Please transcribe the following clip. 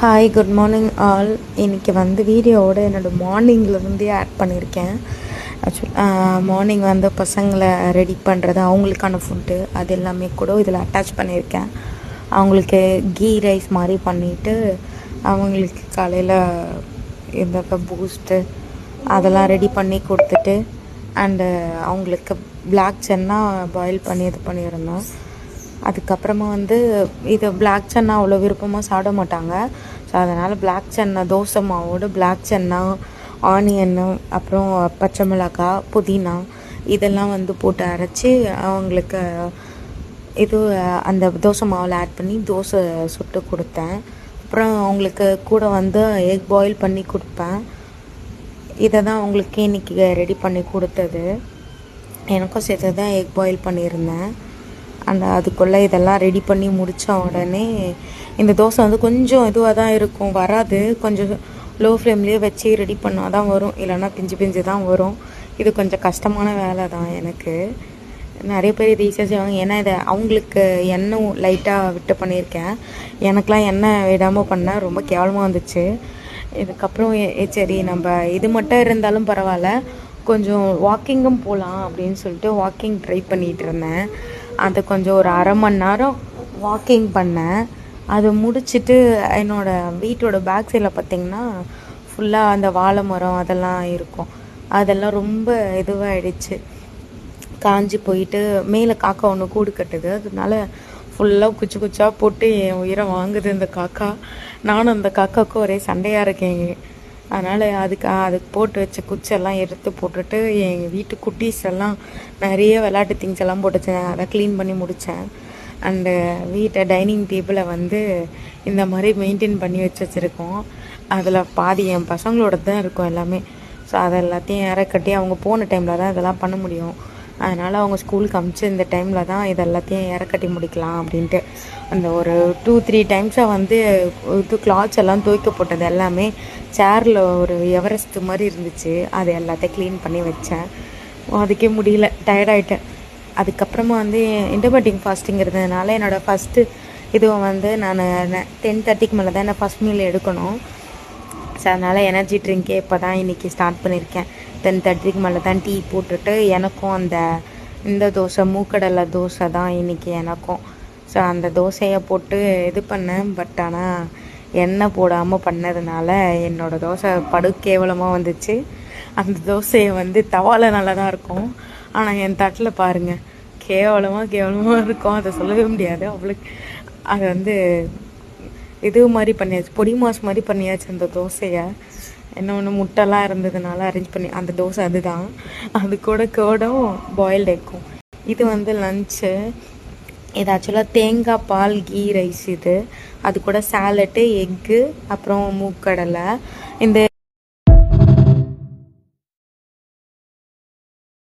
Hi, good morning all. இன்றைக்கி வந்து வீடியோவோட என்னோடய மார்னிங்லேருந்தே ஆட் பண்ணியிருக்கேன். மார்னிங் வந்து பசங்களை ரெடி பண்ணுறது, அவங்களுக்கான ஃபுட்டு அது எல்லாமே கூட இதில் அட்டாச் பண்ணியிருக்கேன். அவங்களுக்கு கீ ரைஸ் மாதிரி பண்ணிவிட்டு அவங்களுக்கு காலையில் இந்த பூஸ்ட்டு அதெல்லாம் ரெடி பண்ணி கொடுத்துட்டு அண்டு அவங்களுக்கு பிளாக் சன்னா பாயில் பண்ணி இது பண்ணியிருந்தோம். அதுக்கப்புறமா வந்து இது பிளாக் சன்னா அவ்வளோ விருப்பமாக சாப்பிட மாட்டாங்க. ஸோ அதனால் பிளாக் சன்னா தோசை மாவோடு பிளாக் சன்னா, ஆனியன்னு, அப்புறம் பச்சை மிளகாய், புதினா இதெல்லாம் வந்து போட்டு அரைச்சி அவங்களுக்கு இது அந்த தோசை மாவில் ஆட் பண்ணி தோசை சுட்டு கொடுத்தேன். அப்புறம் அவங்களுக்கு கூட வந்து எக் பாயில் பண்ணி கொடுப்பேன். இதை தான் அவங்களுக்கு இன்றைக்கி ரெடி பண்ணி கொடுத்தது. எனக்கும் சேர்த்து தான் எக் பாயில் பண்ணியிருந்தேன். அதுக்குள்ளே இதெல்லாம் ரெடி பண்ணி முடித்த உடனே இந்த தோசை வந்து கொஞ்சம் இதுவாக தான் இருக்கும், வராது. கொஞ்சம் லோ ஃப்ளேம்லேயே வச்சு ரெடி பண்ணால் தான் வரும், இல்லைன்னா பிஞ்சு பிஞ்சு தான் வரும். இது கொஞ்சம் கஷ்டமான வேலை தான் எனக்கு. நிறைய பேர் இது ஈஸியாக செய்வாங்க. ஏன்னா இதை அவங்களுக்கு எண்ணெய் லைட்டாக விட்டு பண்ணியிருக்கேன். எனக்கெலாம் எண்ணெய் விடாமல் பண்ணால் ரொம்ப கேவலமாக வந்துச்சு. இதுக்கப்புறம் சரி நம்ம இது மட்டும் இருந்தாலும் பரவாயில்ல, கொஞ்சம் வாக்கிங்கும் போகலாம் அப்படின்னு சொல்லிட்டு வாக்கிங் ட்ரை பண்ணிகிட்டு இருந்தேன். அது கொஞ்சம் ஒரு அரை மணி நேரம் வாக்கிங் பண்ணேன். அதை முடிச்சுட்டு என்னோடய வீட்டோட பேக் சைடில் பார்த்திங்கன்னா ஃபுல்லாக அந்த வாழை மரம் அதெல்லாம் இருக்கும். அதெல்லாம் ரொம்ப இதுவாகிடுச்சு, காஞ்சி போயிட்டு மேலே காக்கா ஒன்று கூடு கட்டுது. அதனால ஃபுல்லாக குச்சி குச்சாக போட்டு என் உயிரை வாங்குது இந்த காக்கா. நானும் அந்த காக்காவுக்கும் ஒரே சண்டையாக இருக்கேன். அதனால் அதுக்கு போட்டு வச்ச குச்செல்லாம் எடுத்து போட்டுட்டு எங்கள் வீட்டு குட்டீஸ் எல்லாம் நிறைய விளையாட்டு திங்ஸ் எல்லாம் போட்டுச்சேன். அதை க்ளீன் பண்ணி முடித்தேன். அண்டு வீட்டை டைனிங் டேபிளை வந்து இந்த மாதிரி மெயின்டைன் பண்ணி வச்சுருக்கோம். அதில் பாதி என் பசங்களோட தான் இருக்கும் எல்லாமே. ஸோ அதை எல்லாத்தையும் இறக்கட்டி அவங்க போன டைமில் தான் இதெல்லாம் பண்ண முடியும். அதனால் அவங்க ஸ்கூலுக்கு அமிச்சு இந்த டைமில் தான் இது எல்லாத்தையும் இறக்கட்டி முடிக்கலாம் அப்படின்ட்டு அந்த ஒரு 2-3 டைம்ஸாக வந்து இது கிளாத்ஸ் எல்லாம் துவைக்க போட்டது எல்லாமே சேரில் ஒரு எவரெஸ்ட் மாதிரி இருந்துச்சு. அது எல்லாத்தையும் க்ளீன் பண்ணி வச்சேன். அதுக்கே முடியல, டயர்டாயிட்டேன். அதுக்கப்புறமா வந்து இன்டர்மீடியட் ஃபாஸ்டிங் இருந்ததுனால என்னோடய ஃபஸ்ட்டு இதுவும் வந்து நான் 10:30க்கு மேலே தான் நான் ஃபஸ்ட் மீல் எடுக்கணும். ஸோ அதனால் எனர்ஜி ட்ரிங்க்கே இப்போ தான் இன்றைக்கி ஸ்டார்ட் பண்ணியிருக்கேன். 10:30க்கு மேலே தான் டீ போட்டுட்டு எனக்கும் இந்த தோசை மூக்கடலை தோசை தான் இன்றைக்கி எனக்கும். ஸோ அந்த தோசையை போட்டு இது பண்ணேன். பட் ஆனால் எண்ணெய் போடாமல் பண்ணதுனால என்னோடய தோசை படு கேவலமாக வந்துச்சு. அந்த தோசையை வந்து தவாவில் நல்லா தான் இருக்கும், ஆனால் என் தட்டில் பாருங்கள் கேவலமாக இருக்கும். அதை சொல்லவே முடியாது. அவளுக்கு அதை வந்து இது மாதிரி பண்ணியாச்சு, பொடி மாஸ் மாதிரி பண்ணியாச்சு அந்த தோசையை. என்ன ஒன்று முட்டைலாம் இருந்ததுனால அரேஞ்ச் பண்ணி அந்த தோசை அதுதான். அது கூட கேர்டும் பாயில்டு எக்கும். இது வந்து லன்ச்சு. இது ஆக்சுவலாக தேங்காய் பால் கீ ரைஸ். இது அது கூட சாலட்டு, எக்கு, அப்புறம் மூக்கடலை. இந்த